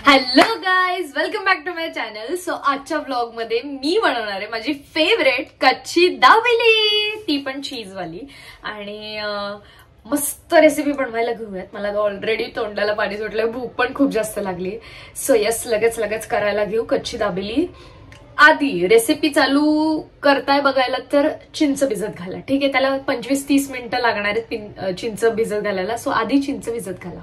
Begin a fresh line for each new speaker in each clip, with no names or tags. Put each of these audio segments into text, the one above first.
Hello guys, welcome back to my channel. So आजच्या vlog मध्ये मी बनवणार आहे माझी फेवरेट कच्ची दाबेली, ती पण चीज वाली. आणि मस्त रेसिपी बनवायला घेऊयात. मला ऑलरेडी तोंडाला पाणी सुटलंय, भूक पण खूप जास्त लागली. सो यस, लगेच करायला घेऊ कच्ची दाबेली. आधी रेसिपी चालू करताय बघायला तर चिंच भिजत घाला. ठीक आहे, त्याला 25-30 मिनिटं लागणार आहेत चिंच भिजत घालायला. सो आधी चिंच भिजत घाला.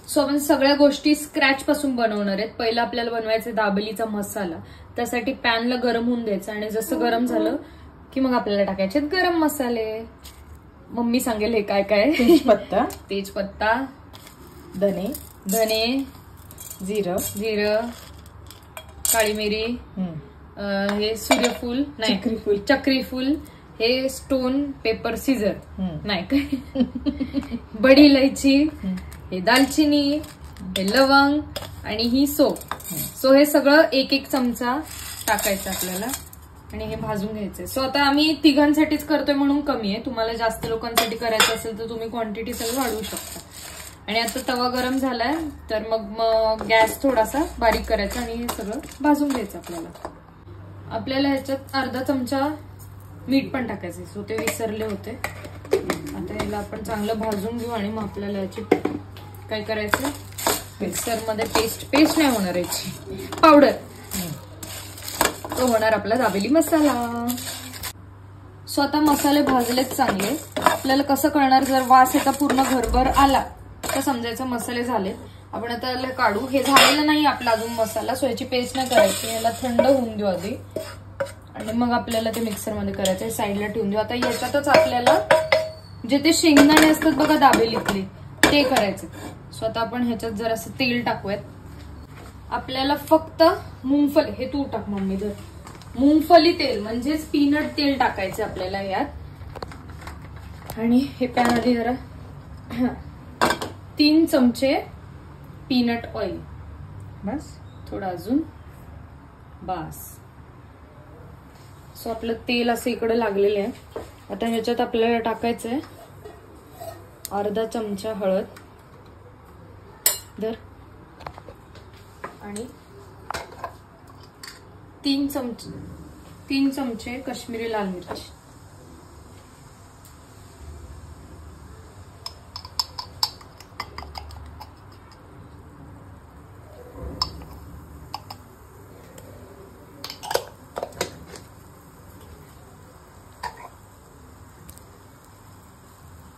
सो आपण सगळ्या गोष्टी स्क्रॅच पासून बनवणार आहेत. पहिला आपल्याला बनवायचा दाबेलीचा मसाला. त्यासाठी पॅनला गरम होऊन द्यायचं आणि जसं गरम झालं की मग आपल्याला टाकायचे गरम मसाले. मम्मी सांगेल हे काय काय. तेजपत्ता, धने, जिरं, काळी मिरी, हे सूर्यफूल नाही चक्री फूल, हे स्टोन पेपर सीझर नाही काय, बडी इलायची, हे दालचिनी, हे लवंग आणि ही सोप. सो हे सगळं एक चमचा टाकायचं आपल्याला आणि हे भाजून घ्यायचंय. सो आता आम्ही तिघांसाठीच करतोय म्हणून कमी आहे. तुम्हाला जास्त लोकांसाठी करायचं असेल तर तुम्ही क्वांटिटी सगळं वाढवू शकता. आणि आता तवा गरम झालाय तर मग गॅस थोडासा बारीक करायचा आणि हे सगळं भाजून घ्यायचं. आपल्याला ह्याच्यात अर्धा चमचा मीठ पण टाकायचंय. सो ते विसरले होते. आता याला आपण चांगलं भाजून घेऊ आणि मग आपल्याला याची काय करायचं, मिक्सर मध्ये पेस्ट नाही होणार, याची पावडर. तो होणार आपला दाबेली मसाला. सो आता मसाले भाजलेत चांगले. आपल्याला कसं कळणार, जर वास याचा पूर्ण घरभर आला तर समजायचं मसाले झाले. आपण आता याला काढू. हे झालेलं नाही आपला अजून मसाला. सो याची पेस्ट नाही करायची, याला थंड होऊन देऊ आधी आणि मग आपल्याला ते मिक्सर मध्ये करायचं. साईडला ठेवून देऊ. आता याच्यातच आपल्याला जे ते शेंगदाणे असतात बघा दाबेलीतले, ते करायचं. सो आता आपण ह्याच्यात जरासं तेल टाकूयात. आपल्याला फक्त मुंगफली, हे तू टाक मम्मी, जर मुंगफली तेल म्हणजेच पीनट तेल टाकायचं आपल्याला यात. आणि हे पॅन आधी जरा 3 चमचे पीनट ऑइल, बस थोडं अजून, बस. सो आपलं तेल असं इकडे लागलेलं आहे. आता ह्याच्यात आपल्याला टाकायचंय अर्धा चमचा हळद आणि 3 चमचे काश्मीरी लाल मिरच.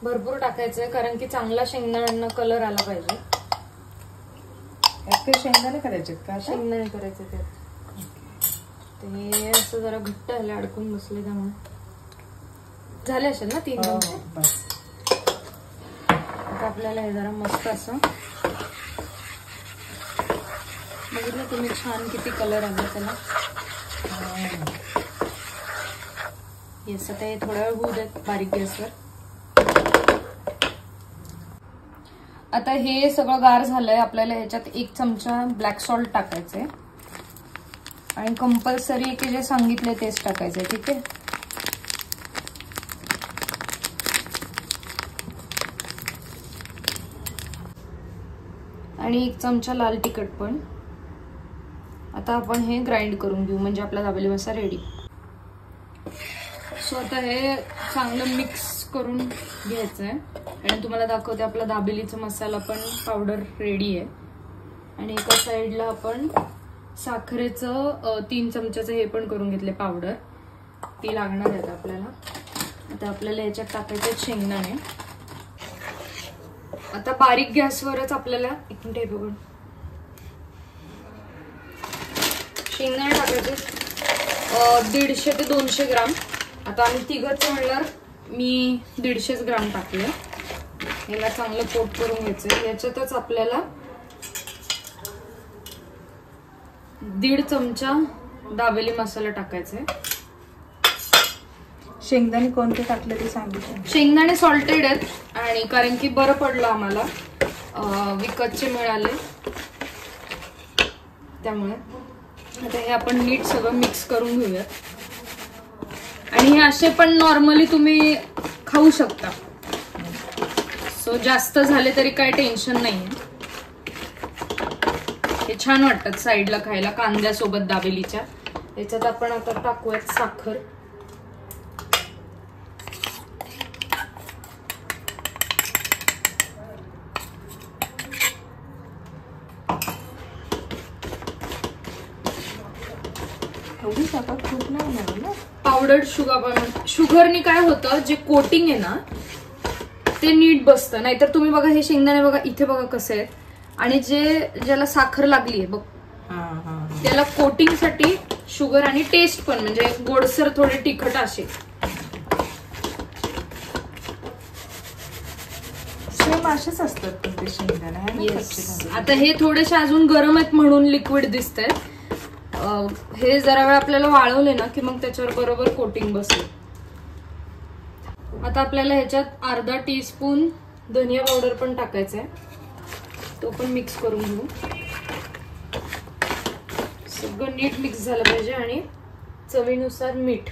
भरपूर टाकायचंय कारण की चांगला शेंगदाण्यांना कलर आला पाहिजे.
शेंगदाणे करायचे का?
शेंगदाणे करायचे ते असं जरा घट्ट झाले, अडकून बसले, त्यामुळे झाले असेल ना 3 चमचे. आता आपल्याला हे जरा मस्त असं बघितलं तुम्ही, छान किती कलर आला त्याला. येस, आता हे थोडा वेळ होऊ देत बारीक गॅसवर. आता हे सगळं गार झालंय. आपल्याला ह्याच्यात 1 चमचा ब्लॅक सॉल्ट टाकायचंय आणि कंपल्सरी की जे सांगितले तेच टाकायचंय. ठीक आहे. आणि 1 चमचा लाल तिखट पण. आता आपण हे ग्राइंड करून घेऊ म्हणजे आपला दाबेली मसाला रेडी. सो आता हे चांगलं मिक्स करून घ्यायचंय आणि तुम्हाला दाखवते आपला दाबेलीचा मसाला पण पावडर रेडी आहे. आणि एका साईडला आपण साखरेचं 3 चमच्याचं हे पण करून घेतले पावडर, ती लागणार आहे आपल्याला. आता आपल्याला याच्यात टाकायचे शेंगदाणे. आता बारीक गॅसवरच आपल्याला एक मिनिट बघून शेंगदाणे टाकायचे 150 ते 200 ग्राम. आता आम्ही तिघच म्हणणार मी 150 ग्राम टाकले. याला चांगलं कोट करून घ्यायचं. याच्यातच आपल्याला 1.5 चमचा दाबेली मसाला टाकायचा.
शेंगदाणे कोणते टाकले ते सांगितलं.
शेंगदाणे सॉल्टेड आहेत आणि कारण की बरं पडलं आम्हाला, विकतचे मिळाले त्यामुळे. आता हे आपण नीट सगळं मिक्स करून घेऊयात. आणि हे असे पण नॉर्मली तुम्ही खाऊ शकता. सो जास्त झाले तरी काही टेन्शन नाहीये. छान वाटतात साईडला खायला कांद्यासोबत दाबेलीच्या. याच्यात आपण आता टाकूयात साखर.
खूप नाही होणार ना.
पावडर्ड शुगरनी काय होतं, जे कोटिंग आहे ना ते नीट बसतं. नाहीतर तुम्ही बघा हे शेंगदाणे बघा इथे बघा कसे आहेत, आणि ज्याला साखर लागली आहे बघ त्याला कोटिंग साठी शुगर आणि टेस्ट पण म्हणजे गोडसर थोडे तिखट असे.
सेम असेच असतात ते शेंगदाणे.
आता हे थोडेसे अजून गरम आहेत म्हणून लिक्विड दिसतंय. हे जरा वेळ आपल्याला वाळवले ना की मग त्याच्यावर बरोबर कोटिंग बसले. आता आपल्याला ह्याच्यात अर्धा टीस्पून धनिया पावडर पण टाकायचा आहे. तो पण मिक्स करून घेऊ. सगळं नीट मिक्स झालं पाहिजे. आणि चवीनुसार मीठ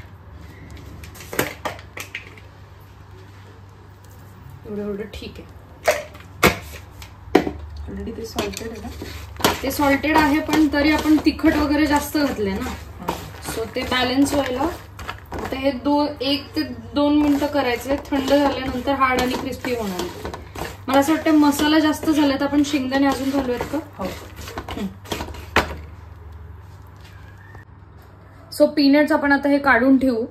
एवढं ठीक आहे.
ऑलरेडी ते सॉल्टेड आहे ना.
ते सॉल्टेड आहे पण तरी आपण तिखट वगैरे जास्त घातले ना, सो ते बॅलन्स व्हायला आता हे 1 ते 2 मिनिटं करायचे. थंड झाल्यानंतर हार्ड आणि क्रिस्पी होणार. मला असं वाटतं मसाला जास्त झाला तर आपण शेंगदाणे अजून घालूयात का.
हो.
सो पीनट्स आपण आता हे काढून ठेवू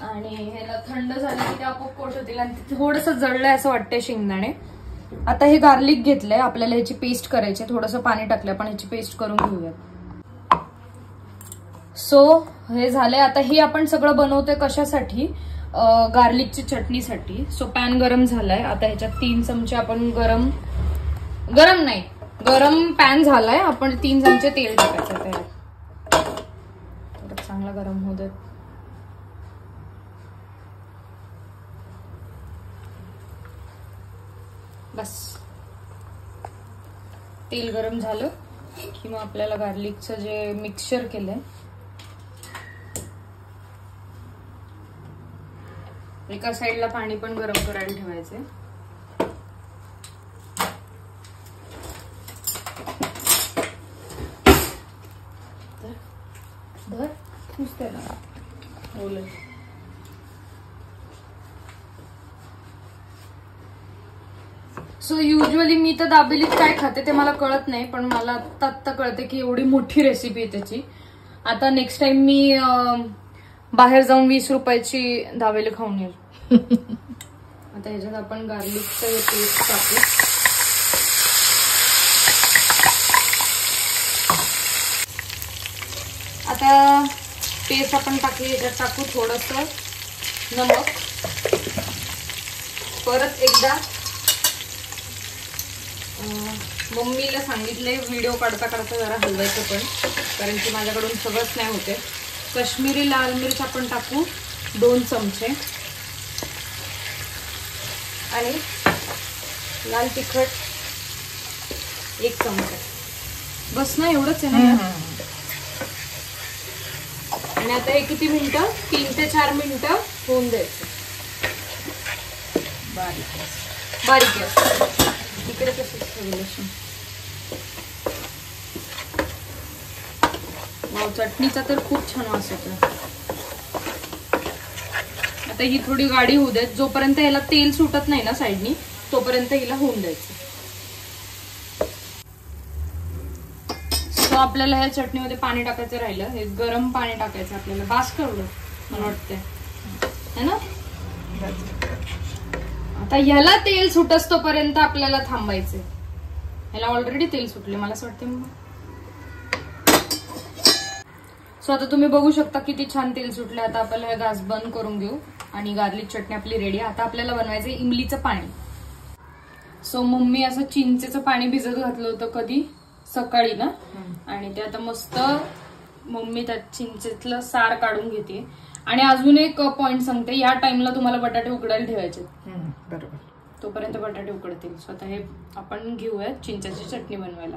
आणि ह्याला थंड झालं की ते आपोआप कोट होतील. आणि थोडंसं जळलंय असं वाटतंय शेंगदाणे. आता हे गार्लिक घेतलंय, आपल्याला ह्याची पेस्ट करायची. थोडंसं पाणी टाकलंय, पण ह्याची पेस्ट करून घेऊयात. सो हे झालंय. आता हे आपण सगळं बनवतोय कशासाठी, गार्लिकची चटणीसाठी. सो पॅन गरम झालाय. आता ह्याच्यात 3 चमचे आपण गरम पॅन झालाय. आपण 3 चमचे तेल टाकायचं त्याला. चांगला गरम होऊ देत. बस तेल गरम झालं की मग आपल्याला गार्लिकचं जे मिक्सचर केलंय एका साईडला पाणी पण गरम करायला ठेवायचंय. सो युजली मी तर दाबेलीत काय खाते ते मला कळत नाही, पण मला आत्ता कळते की एवढी मोठी रेसिपी आहे त्याची. आता नेक्स्ट टाइम मी बाहेर जाऊन 20 रुपयाची दाबेली खाऊन येईल. आता ह्याच्यात आपण गार्लिकचं पेस्ट टाकू. आता पेस्ट आपण टाकली. ह्याच्यात टाकू थोडंसं नमक. परत एकदा मम्मीला सांगितलंय व्हिडिओ काढता काढता जरा हलवायचं पण, कारण की माझ्याकडून सगळंच नाही होते. काश्मीरी लाल मिर्च आपण टाकू 2 चमचे. आणि लाल तिखट 1 चमचा. बस ना, एवढंच आहे ना. आणि आता हे किती मिनिटं, 3 ते 4 मिनिटं होऊन द्यायचं. बारीक गॅस. इकडे तसंच ठेवलं. चटणीचा तर खूप छान वास येतो. आता ही थोडी गाढी होऊ देत. जोपर्यंत ह्याला तेल सुटत नाही ना साईडनी, तोपर्यंत हिला होऊन द्यायचं. सो आपल्याला ह्या चटणीमध्ये पाणी टाकायचं राहिलं. हे गरम पाणी टाकायचं आपल्याला. बास करू मला वाटतंय है ना. आता ह्याला तेल सुटस तोपर्यंत आपल्याला थांबायचंय. ह्याला ऑलरेडी तेल सुटले मला असं वाटतं. सो आता तुम्ही बघू शकता किती छान तेल सुटले. आता आपल्याला हे गॅस बंद करून घेऊ आणि गार्लिक चटणी आपली रेडी. आता आपल्याला बनवायचंय इमलीचं पाणी. सो मम्मी असं चिंचेचं पाणी भिजत घातलं होतं कधी सकाळी ना, आणि ते आता मस्त मम्मी त्यात चिंचेतलं सार काढून घेते. आणि अजून एक पॉइंट सांगते, या टाइमला तुम्हाला बटाटे उकडायला ठेवायचे.
बरोबर.
तोपर्यंत बटाटे उकडतील. स्वतः हे आपण घेऊयात चिंचेची चटणी बनवायला.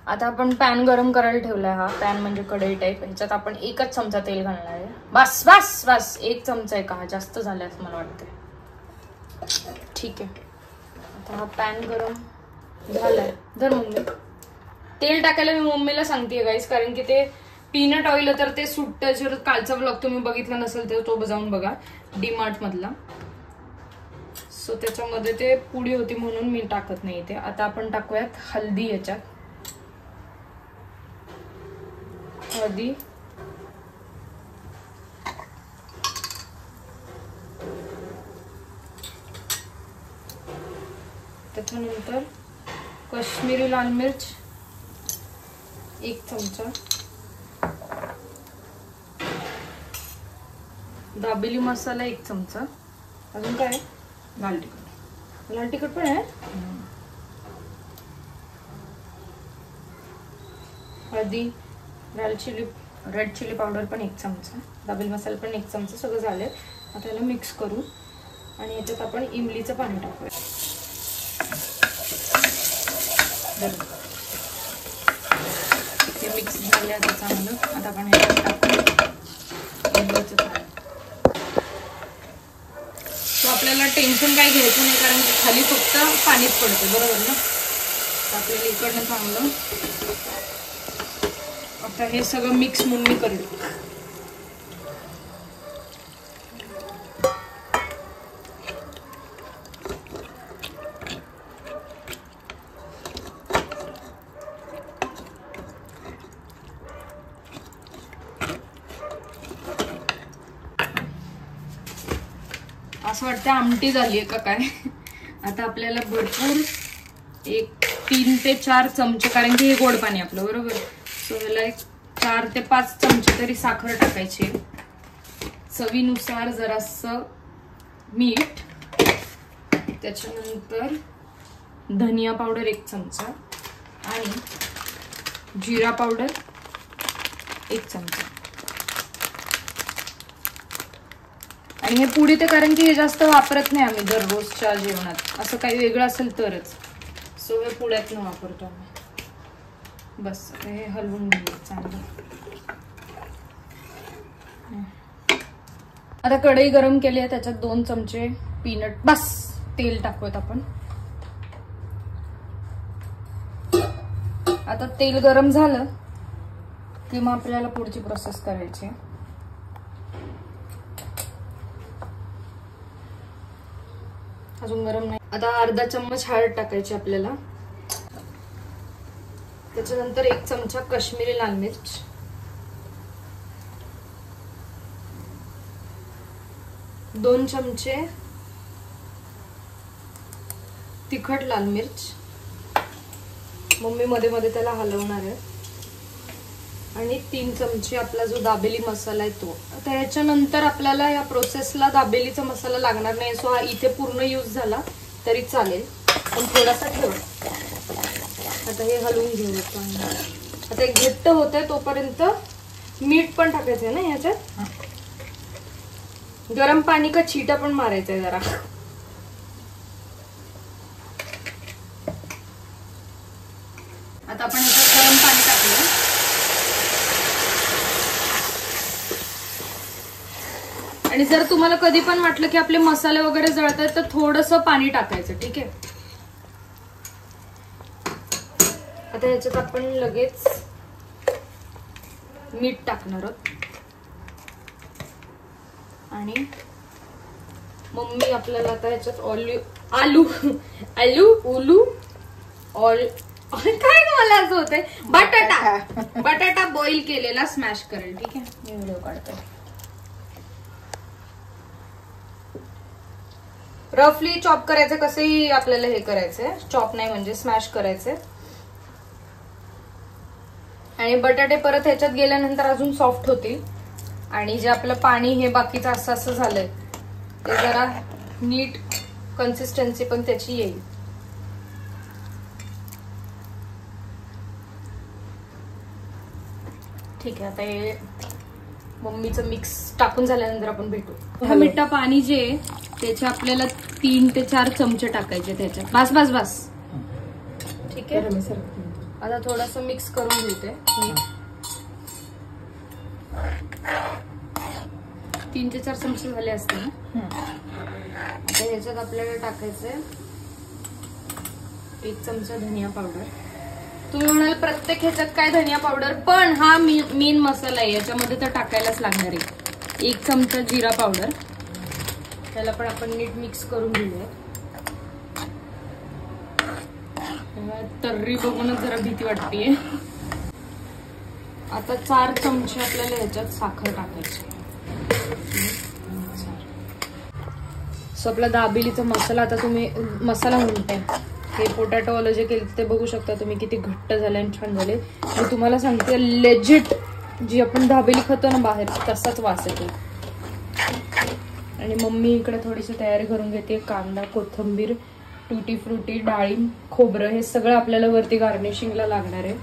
आता आपण पॅन गरम करायला ठेवलाय. हा पॅन म्हणजे कढई टाईप. ह्याच्यात आपण 1च चमचा तेल घालणार आहे. बस बस बस 1 चमचा आहे का, जास्त झालं असं मला वाटतंय. ठीक आहे. आता हा पॅन गरम झालाय. धर मम्मी. तेल टाकायला मी मम्मीला सांगते गाईस, कारण की ते पीनट ऑइल तर ते सुट्ट. जर कालचा ब्लॉग तुम्ही बघितला नसेल तर तो जाऊन बघा, डीमार्ट मधला. सो त्याच्यामध्ये ते पुडी होती म्हणून मी टाकत नाही ते. आता आपण टाकूयात हल्दी. याच्यात हळदी, त्याच्यानंतर काश्मीरी लाल मिर्च 1 चमचा, दाबेली मसाला 1 चमचा, अजून काय
लाल तिखट.
लाल तिखट पण आहे, हळदी, रेड चिली पावडर पण 1 चमचा, दाबेली मसाला पण 1 चमचा. सगळं झालंय. आता याला मिक्स करू आणि याच्यात आपण इमलीचं पाणी टाकूया. हे मिक्स झाले आता चांगलं. आता आपण ह्याच्यात टाकू इमलीचं पाणी. तो आपल्याला टेन्शन काही घ्यायचं नाही, कारण खाली फक्त पाणीच पडतं, बरोबर ना. आपल्याला इकडनं चांगलं आता हे सगळं मिक्स मम्मी करेल. असं वाटतं आमटी झाली आहे का काय. आता आपल्याला भरपूर 3 ते 4 चमचे, कारण की हे गोड पाणी आपलं, बरोबर. सो ह्याला 4 ते 5 चमचे तरी साखर टाकायची. चवीनुसार जरासं मीठ, त्याच्यानंतर धनिया पावडर 1 चमचा आणि जिरा पावडर 1 चमचा. आणि हे पुडी ते कारण की हे जास्त वापरत नाही आम्ही दररोजच्या जेवणात, असं काही वेगळं असेल तरच. सो हे पुड्यातनं वापरतो आम्ही. बस हे हलवून घेऊ चांगलं. आता कढई गरम केली आहे, त्याच्यात 2 चमचे पीनट, बस तेल टाकूयात आपण. आता तेल गरम झालं की मग आपल्याला पुढची प्रोसेस करायची. अजून गरम नाही. आता अर्धा चम्मच हळद टाकायची आपल्याला. त्याच्यानंतर 1 चमचा काश्मीरी लाल मिर्च, 2 चमचे तिखट लाल मिर्च. मम्मी मध्ये मध्ये त्याला हलवणार आहे. आणि 3 चमचे आपला जो दाबेली मसाला आहे तो. आता याच्यानंतर आपल्याला या प्रोसेसला दाबेलीचा मसाला लागणार नाही, सो हा इथे पूर्ण यूज झाला तरी चालेल, पण थोडासा ठेवा. आता हे हलवून घेऊ. आता एक घट्ट होत आहे तोपर्यंत मीठ पण टाकायचंय ना याच्यात. गरम पाणी का छिटा पण मारायचंय जरा. आता आपण याच्यात गरम पाणी टाकूया. आणि जर तुम्हाला कधी पण वाटलं की आपले मसाले वगैरे जळतात तर थोडंसं पाणी टाकायचं, ठीक आहे. आता ह्याच्यात आपण लगेच मीठ टाकणार आहोत. आणि मम्मी आपल्याला आता ह्याच्यात काय मला असं होतंय, बटाटा बॉईल केलेला स्मॅश करेल, ठीक आहे. मी व्हिडिओ काढते. रफली चॉप करायचं, कसंही आपल्याला हे करायचंय, चॉप नाही म्हणजे स्मॅश करायचंय. आणि बटाटे परत ह्याच्यात गेल्यानंतर अजून सॉफ्ट होतील. आणि जे आपलं पाणी हे बाकीचं असं असं झालंय ते जरा नीट कन्सिस्टन्सी पण त्याची येईल. ठीक आहे. आता हे मम्मीचं मिक्स टाकून झाल्यानंतर आपण भेटू. मिठा पाणी जे त्याचे आपल्याला 3 ते 4 चमचे टाकायचे त्याच्यात. बस बस बस, ठीक आहे. आता थोडस मिक्स करून घेते. 3 ते 4 चमचे झाले असते ना. आता ह्याच्यात आपल्याला टाकायचंय 1 चमचा धनिया पावडर, तुम्ही म्हणाल प्रत्येक ह्याच्यात काय धनिया पावडर, पण हा मेन मसाला आहे, याच्यामध्ये तर टाकायलाच लागणार आहे. 1 चमचा जिरा पावडर. त्याला पण आपण नीट मिक्स करून घेऊया. तर्री बघूनच जरा भीती वाटतेय. आता 4 चमचे आपल्याला ह्याच्यात साखर टाकायची. सो आपला दाबेलीचा मसाला, आता तुम्ही मसाला म्हणताय, हे पोटॅटो वाला जे केले ते बघू शकता तुम्ही किती घट्ट झाले आणि छान झाले. मी तुम्हाला सांगते लेजिट जी आपण दाबेली खातो ना बाहेर तसाच वास येतो. आणि मम्मी इकडे थोडीशी तयारी करून घेते. कांदा, कोथिंबीर, टुटी फ्रुटी, डाळिंब, खोबरं हे सगळं आपल्याला वरती गार्निशिंगला लागणार आहे.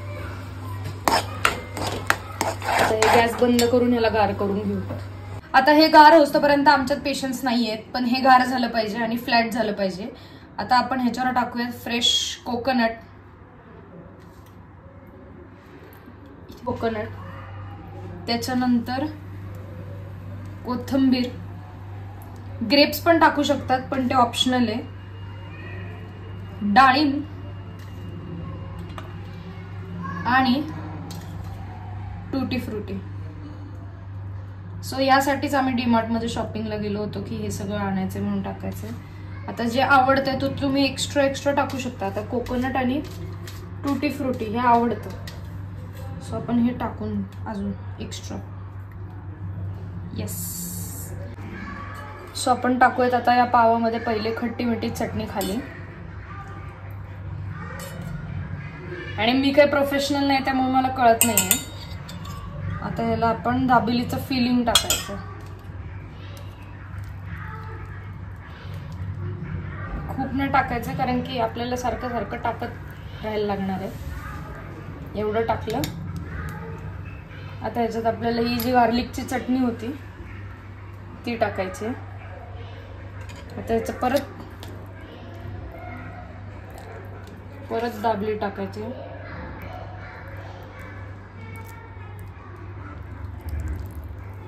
आता हे गॅस बंद करून ह्याला गार करून घेऊ. आता हे गार होतपर्यंत आमच्यात पेशन्स नाहीयेत, पण हे गार झालं पाहिजे आणि फ्लॅट झालं पाहिजे. आता आपण ह्याच्यावर टाकूयात फ्रेश कोकोनट. त्याच्यानंतर कोथिंबीर, ग्रेप्स पण टाकू शकतात पण ते ऑप्शनल आहे. डाळिंब आणि टुटी फ्रुटी. सो यासाठीच आम्ही डीमार्ट मध्ये शॉपिंगला गेलो होतो की हे सगळं आणायचं म्हणून टाकायचं. आता जे आवडतंय तो तुम्ही एक्स्ट्रा टाकू शकता. आता कोकोनट आणि टुटी फ्रुटी हे आवडतं, सो आपण हे टाकून अजून एक्स्ट्रा. येस. सो आपण टाकूयात आता या पावामध्ये पहिले खट्टी मिठी चटणी खाली. आणि मी काही प्रोफेशनल नाही त्यामुळे मला कळत नाहीये. आता ह्याला आपण दाबेलीचं फिलिंग टाकायचं. खूप नाही टाकायचं कारण की आपल्याला सारखं टाकत राहायला लागणार आहे. एवढं टाकलं. आता ह्याच्यात आपल्याला ही जी गार्लिकची चटणी होती ती टाकायची. आता ह्याचं परत दाबेली टाकायची.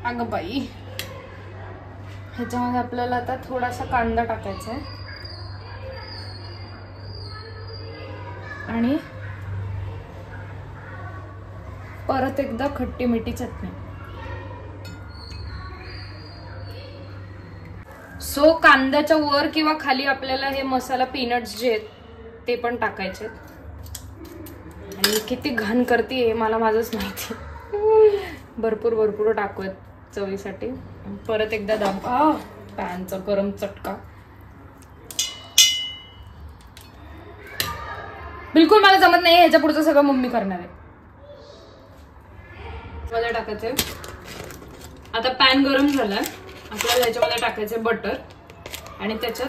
अगं बाई, ह्याच्यामध्ये आपल्याला आता थोडासा कांदा टाकायचा आहे आणि परत एकदा खट्टी मिठी चटणी. सो कांद्याच्या वर किंवा खाली आपल्याला हे मसाला पीनट्स जे आहेत ते पण टाकायचे. आणि किती घाण करते हे मला माझंच माहिती. भरपूर टाकूयात चवीसाठी. परत एकदा पॅनचा गरम चटका. बिलकुल मला जमत नाही. ह्याच्या पुढचं सगळं मम्मी करणार आहे. मध्ये टाकायचंय. आता पॅन गरम झालाय. आपल्याला ह्याच्यामध्ये टाकायचंय बटर. आणि त्याच्यात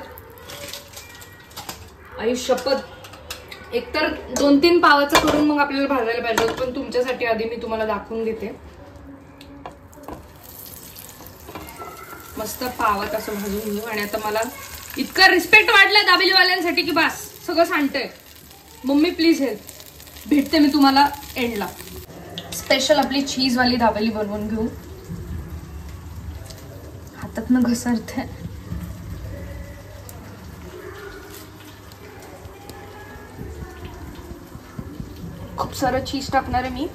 आई शपथ एकतर 2-3 पावाचं करून मग आपल्याला भाजायला पाहिजे, पण तुमच्यासाठी आधी मी तुम्हाला दाखवून देते. मस्त पावात असं भाजून घेऊ. आणि आता मला इतका रिस्पेक्ट वाटलाय दाबेलीवाल्यांसाठी की बस सगळं सांगतंय. Mummy please help. भेटते मी तुम्हाला एंडला. स्पेशल आपली चीज वाली दाबेली बनवून घेऊ. हातातनं घसरते. खूप सारं चीज टाकणार आहे मी,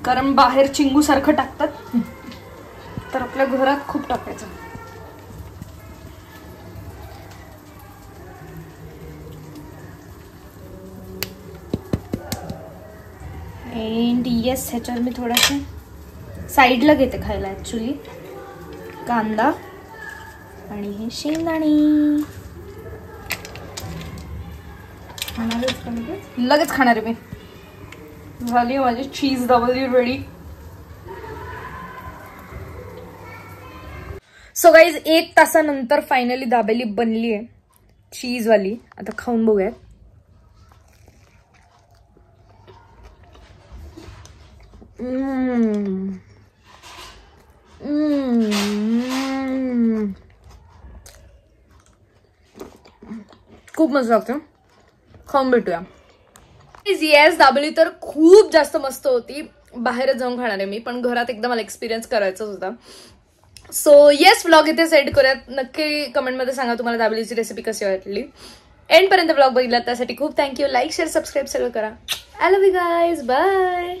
कारण बाहेर चिंगू सारखं टाकतात, तर आपल्या घरात खूप टाकायचं. एंड येस, ह्याच्यावर मी थोडंसं साईडला घेते खायला ऍक्च्युली कांदा आणि हे शेंगदाणे. लगेच खाणार आहे मी. झाली माझी चीज दाबेली रेडी. सो गाईज 1 तासानंतर फायनली दाबेली बनली आहे चीज वाली. आता खाऊन बघूयात. खूप मस्त लागतं. खाऊन भेटूया. येस, दाबेली तर खूप जास्त मस्त होती. बाहेर जाऊन खाणार आहे मी, पण घरात एकदा मला एक्सपिरियन्स करायचाच होता. सो येस, व्लॉग इथे सेंड करूयात. नक्की कमेंटमध्ये सांगा तुम्हाला दाबेलीची रेसिपी कशी वाटली. एंड पर्यंत ब्लॉग बघितला त्यासाठी खूप थँक्यू. लाईक शेअर सबस्क्राईब सगळं करा. I love you guys. Bye.